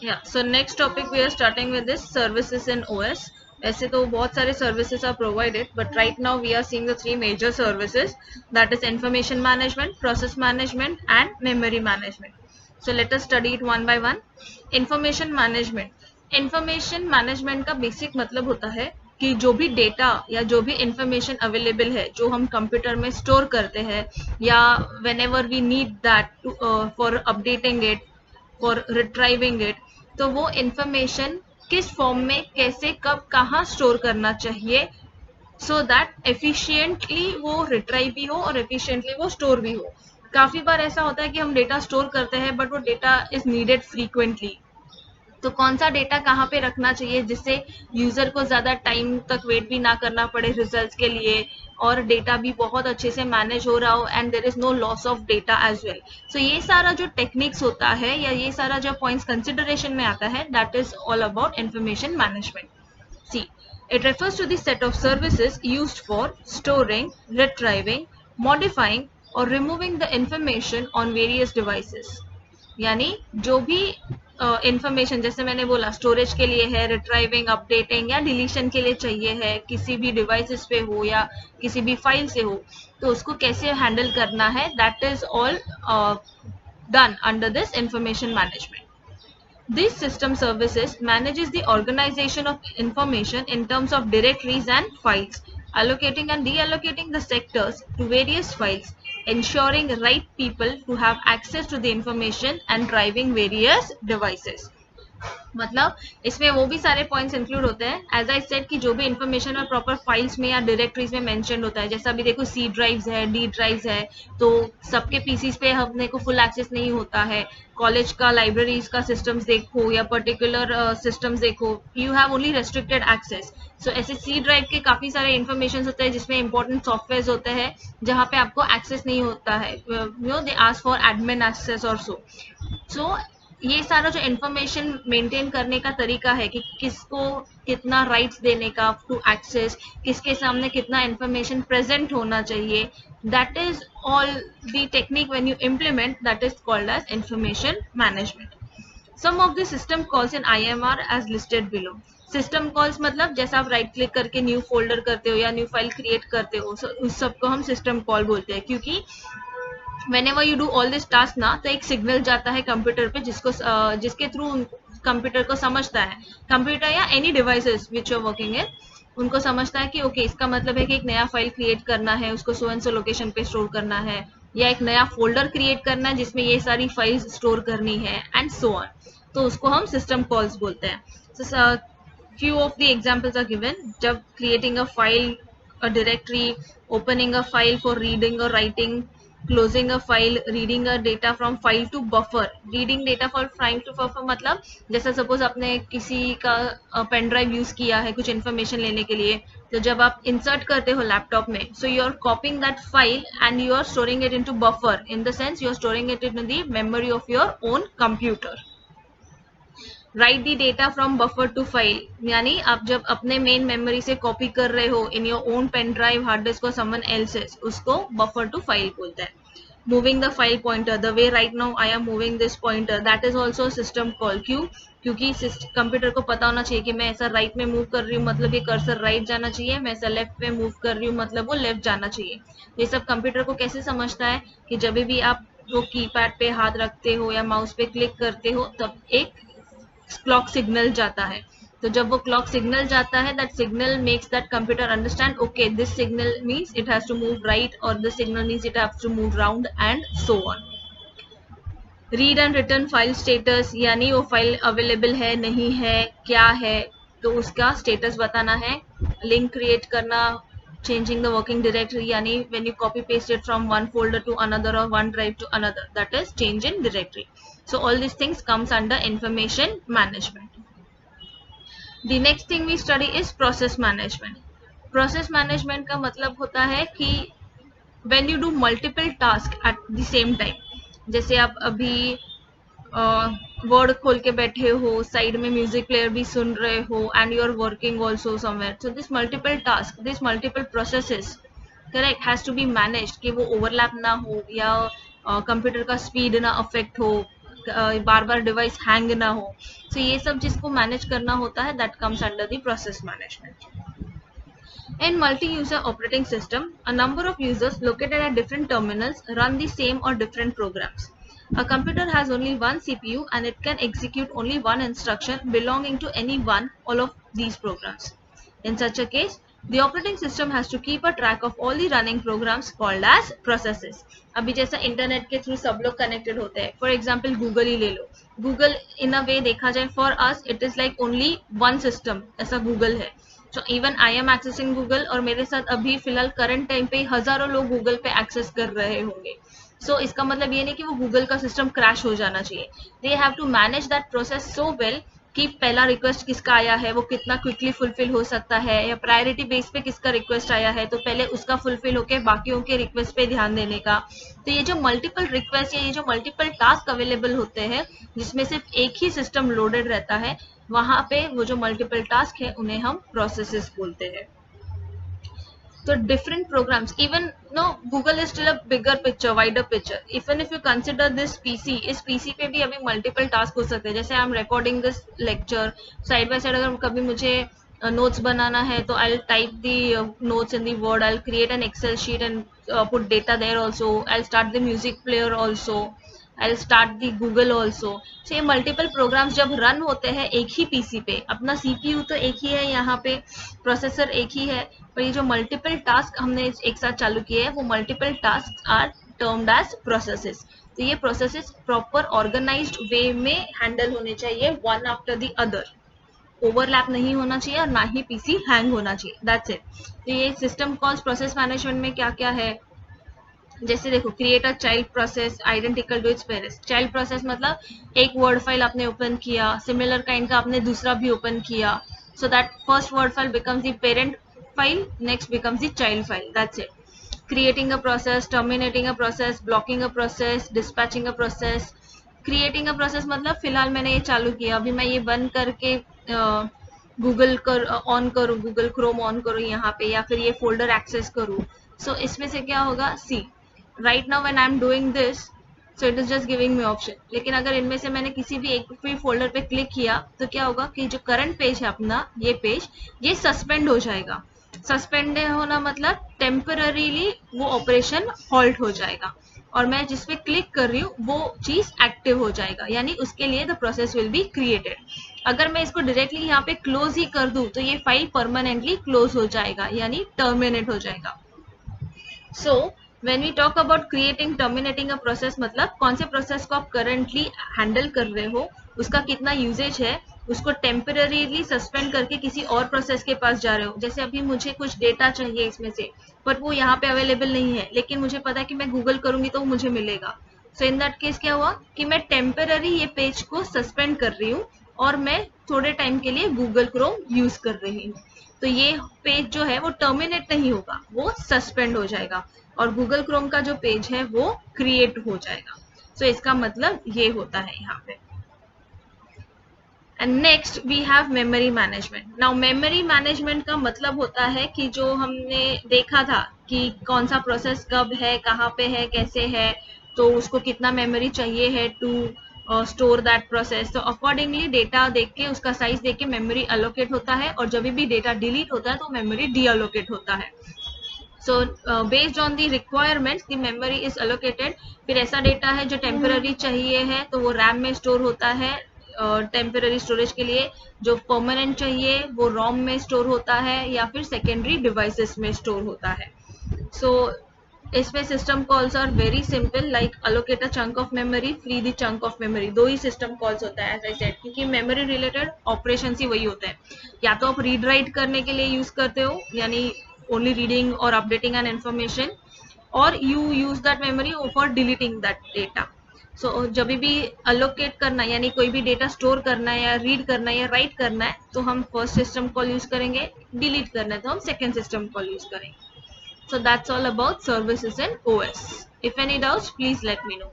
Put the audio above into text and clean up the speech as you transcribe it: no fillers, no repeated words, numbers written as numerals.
Yeah, so next topic we are starting with this services in OS. ऐसे तो बहुत सारे services are provided, but right now we are seeing the three major services, that is information management, process management and memory management. So let us study it one by one. Information management. Information management का basic मतलब होता है कि जो भी data या जो भी इंफॉर्मेशन अवेलेबल है जो हम कंप्यूटर में स्टोर करते हैं या whenever we need that for updating it, for retrieving it, तो वो इंफॉर्मेशन किस फॉर्म में कैसे कब कहाँ स्टोर करना चाहिए सो दैट एफिशिएंटली वो रिट्राइव भी हो और एफिशिएंटली वो स्टोर भी हो. काफी बार ऐसा होता है कि हम डेटा स्टोर करते हैं बट वो डेटा इज नीडेड फ्रीक्वेंटली, तो कौन सा डेटा कहाँ पे रखना चाहिए जिससे यूजर को ज्यादा टाइम तक वेट भी ना करना पड़े रिजल्ट्स के लिए, और डेटा भी बहुत अच्छे से मैनेज हो रहा हो and there is no loss of data as well. So ये सारा जो टेक्निक्स होता है या ये सारा जो पॉइंट्स कंसिडरेशन में आता है, that is all about information management. See, it refers to the set of services used for storing, retrieving, modifying or removing the information on various devices. यानी जो भी इंफॉर्मेशन जैसे मैंने बोला स्टोरेज के लिए है, रिट्राइविंग, अपडेटिंग या डिलीशन के लिए चाहिए है, किसी भी डिवाइसेस पे हो या किसी भी फाइल से हो, तो उसको कैसे हैंडल करना है, that is all done under this information management. These system services manages the organization of information in terms of directories and files, allocating and deallocating the sectors to various files, ensuring right people to have access to the information and driving various devices. मतलब इसमें वो भी सारे points include होते हैं, as I said कि जो भी इंफॉर्मेशन और प्रॉपर फाइल्स में या डायरेक्टरीज में मेंशन होता है, जैसा अभी देखो सी ड्राइव्स है, डी ड्राइव्स है, तो सबके पीसीज पे अपने को फुल एक्सेस नहीं होता है. कॉलेज का लाइब्रेरीज का सिस्टम्स देखो या पर्टिकुलर सिस्टम्स देखो, you have only restricted access. So ऐसे सी ड्राइव के काफी सारे इन्फॉर्मेशन होते हैं जिसमें इंपॉर्टेंट सॉफ्टवेयर होते हैं जहाँ पे आपको एक्सेस नहीं होता है, you know they ask for admin access और सो ये सारा जो इन्फॉर्मेशन मेंटेन करने का तरीका है कि किसको कितना राइट्स देने का टू एक्सेस, किसके सामने कितना इन्फॉर्मेशन प्रेजेंट होना चाहिए, that is all the technique when you implement, that is called as information management. Some of the system calls in IMR as listed below. System calls मतलब जैसा आप राइट क्लिक करके new folder करते हो या new file create करते हो, उस सबको हम सिस्टम कॉल बोलते हैं, क्योंकि whenever you do all this task ना, तो एक सिग्नल जाता है कंप्यूटर पे जिसको जिसके थ्रू कंप्यूटर को समझता है, कंप्यूटर या any devices which are working है, उनको समझता है कि ओके इसका मतलब है कि एक नया फाइल क्रिएट करना है, उसको सो एंड सो लोकेशन पे स्टोर करना है, या एक नया फोल्डर क्रिएट करना है जिसमें ये सारी फाइल्स स्टोर करनी है एंड सो ऑन. तो उसको हम सिस्टम कॉल्स बोलते हैं. so, few of the examples are given. जब creating a file, a directory, opening a file for reading or writing, closing a file, reading a data from file to buffer. Reading data from file to buffer मतलब जैसा suppose आपने किसी का pen drive use किया है कुछ information लेने के लिए, तो जब आप इंसर्ट करते हो लैपटॉप में, so you are copying that file and you are storing it into buffer, in the sense you are storing it in the memory of your own computer. Write the data from buffer to file, यानी आप जब अपने main memory से copy कर रहे हो in your own pen drive, hard disk और someone else's, उसको बफर टू फाइल बोलते हैं. Moving the file pointer, the way right now I am moving this pointer, that is also system call. क्यों? क्योंकि computer को पता होना चाहिए कि मैं ऐसा राइट में मूव कर रही हूँ मतलब ये कर्सर राइट जाना चाहिए, मैं ऐसा लेफ्ट में मूव कर रही हूँ मतलब वो लेफ्ट जाना चाहिए. ये सब कंप्यूटर को कैसे समझता है कि जब भी आप वो कीपैड पे हाथ रखते हो या माउस पे क्लिक करते हो तब एक क्लॉक सिग्नल जाता है. तो जब वो क्लॉक सिग्नल जाता है, that signal makes that computer understand okay this signal means it has to move right और this signal means it has to move round and so on. Read and return file status, यानी वो file available है नहीं है क्या है, तो उसका स्टेटस बताना है. लिंक क्रिएट करना, changing the working directory, yani when you copy paste it from one folder to another or one drive to another, that is change in directory. So all these things comes under information management. The next thing we study is process management. Process management का मतलब होता है कि when you do multiple tasks at the same time, जैसे आप अभी word खोल के बैठे हो, साइड में म्यूजिक प्लेयर भी सुन रहे हो and you are working also somewhere, so this multiple task, this multiple processes correct has to be managed कि वो ओवरलैप ना हो या कंप्यूटर का स्पीड ना अफेक्ट हो. बार बार डिवाइस हैंग ना हो. So ये सब जिसको मैनेज करना होता है, that comes under the process management. In multi-user operating system, a number of users located at different terminals run the same or different programs. A computer has only one CPU and it can execute only one instruction belonging to any one all of these programs. In such a case, the operating system has to keep a track of all the running programs called as processes. अभी जैसा internet के through सब लोग connected होते हैं, for example Google ही ले लो. Google इन अ वे देखा जाए for us it is like only one system, ऐसा गूगल है. So even I am accessing Google और मेरे साथ अभी फिलहाल करंट टाइम पे हजारों लोग गूगल पे एक्सेस कर रहे होंगे. सो इसका मतलब ये नहीं कि वो गूगल का सिस्टम क्रैश हो जाना चाहिए. They have to manage that process so well कि पहला रिक्वेस्ट किसका आया है वो कितना क्विकली फुलफिल हो सकता है, या प्रायोरिटी बेस पे किसका रिक्वेस्ट आया है तो पहले उसका फुलफिल होके बाकियों के रिक्वेस्ट पे ध्यान देने का. तो ये जो मल्टीपल रिक्वेस्ट या ये जो मल्टीपल टास्क अवेलेबल होते हैं जिसमें सिर्फ एक ही सिस्टम लोडेड रहता है, वहां पे वो जो मल्टीपल टास्क है उन्हें हम प्रोसेसेस बोलते हैं. तो different programs, even no Google is still a bigger picture, wider picture. Even if you consider this PC, इस पीसी पे भी अभी मल्टीपल टास्क हो सकते हैं. जैसे I am recording this lecture, side by side अगर कभी मुझे नोट्स बनाना है तो I type the notes in the word, I create an Excel sheet and put data there also, I start the music player also, I start the Google also. So ये multiple programmes जब run होते हैं एक ही PC पे, अपना CPU तो एक ही है, यहाँ पे प्रोसेसर एक ही है, पर ये जो मल्टीपल टास्क हमने एक साथ चालू किए हैं वो multiple task are termed as processes. तो ये प्रोसेसेस प्रॉपर ऑर्गेनाइज्ड वे में हैंडल होने चाहिए, one after the other. Overlap नहीं होना चाहिए और ना ही पीसी हैंग होना चाहिए. That's it. तो ये सिस्टम कॉल्स प्रोसेस मैनेजमेंट में क्या क्या है, जैसे देखो, create a child process identical to its parents. Child process मतलब एक वर्ड फाइल आपने ओपन किया, सिमिलर काइंड का आपने दूसरा भी ओपन किया, so that first word file becomes the parent file, next becomes the child file. That's it. Creating a process, terminating a process, blocking a process, dispatching a process. Creating a process मतलब फिलहाल मैंने ये चालू किया, अभी मैं ये बंद करके गूगल कर ऑन करूँ, गूगल क्रोम ऑन करूँ यहाँ पे, या फिर ये फोल्डर एक्सेस करूँ. सो इसमें से क्या होगा, see right now when I am doing this, so it is just giving me option. लेकिन अगर इनमें से मैंने किसी भी एक भी फोल्डर पे क्लिक किया तो क्या होगा कि जो करंट पेज है अपना, ये पेज, ये सस्पेंड हो जाएगा. सस्पेंड होना मतलब टेम्पररीली वो ऑपरेशन हॉल्ट हो जाएगा, और मैं जिस पे क्लिक कर रही हूँ वो चीज एक्टिव हो जाएगा, यानी उसके लिए the process will be created. अगर मैं इसको डायरेक्टली यहाँ पे क्लोज ही कर दूं तो ये फाइल परमानेंटली क्लोज हो जाएगा, यानी टर्मिनेट हो जाएगा. So when we talk about creating terminating a process, मतलब कौन से प्रोसेस को आप करंटली हैंडल कर रहे हो, उसका कितना यूजेज है, उसको टेम्पररीली सस्पेंड करके किसी और प्रोसेस के पास जा रहे हो. जैसे अभी मुझे कुछ डेटा चाहिए इसमें से, बट वो यहाँ पे अवेलेबल नहीं है, लेकिन मुझे पता है कि मैं गूगल करूंगी तो वो मुझे मिलेगा. सो इन दैट केस क्या हुआ कि मैं टेम्पररी ये पेज को सस्पेंड कर रही हूँ और मैं थोड़े टाइम के लिए गूगल क्रोम यूज कर रही हूँ. तो ये पेज जो है वो टर्मिनेट नहीं होगा, वो सस्पेंड हो जाएगा, और गूगल क्रोम का जो पेज है वो क्रिएट हो जाएगा. सो इसका मतलब ये होता है यहाँ पे. And next we have memory management. Now memory management का मतलब होता है कि जो हमने देखा था कि कौन सा प्रोसेस कब है, कहाँ पे है, कैसे है, तो उसको कितना मेमोरी चाहिए है टू स्टोर दैट प्रोसेस. तो अकॉर्डिंगली डेटा देख के, उसका साइज देख के मेमोरी अलोकेट होता है, और जब भी डेटा डिलीट होता है तो मेमोरी डीअलोकेट होता है. So based on the requirements the memory is allocated. फिर ऐसा डेटा है जो टेम्पररी चाहिए है तो वो रैम में स्टोर होता है टेम्पररी स्टोरेज के लिए, जो परमानेंट चाहिए वो रोम में स्टोर होता है या फिर सेकेंडरी डिवाइसेस में स्टोर होता है. सो इसमें system calls are very simple, like allocate a chunk of memory, free the chunk of memory. दो ही सिस्टम कॉल्स होता है एज आई सेड, क्योंकि मेमोरी रिलेटेड ऑपरेशन ही वही होता है. या तो आप रीड राइट करने के लिए यूज करते हो, यानी only reading or updating an information, or you use that memory for deleting that data. So जब भी allocate करना है, यानी कोई भी डेटा स्टोर करना है या रीड करना है या राइट करना है, तो हम फर्स्ट सिस्टम कॉल यूज करेंगे, डिलीट करना है तो हम सेकेंड सिस्टम कॉल यूज करेंगे. So that's all about services and OS. If any doubts, please let me know.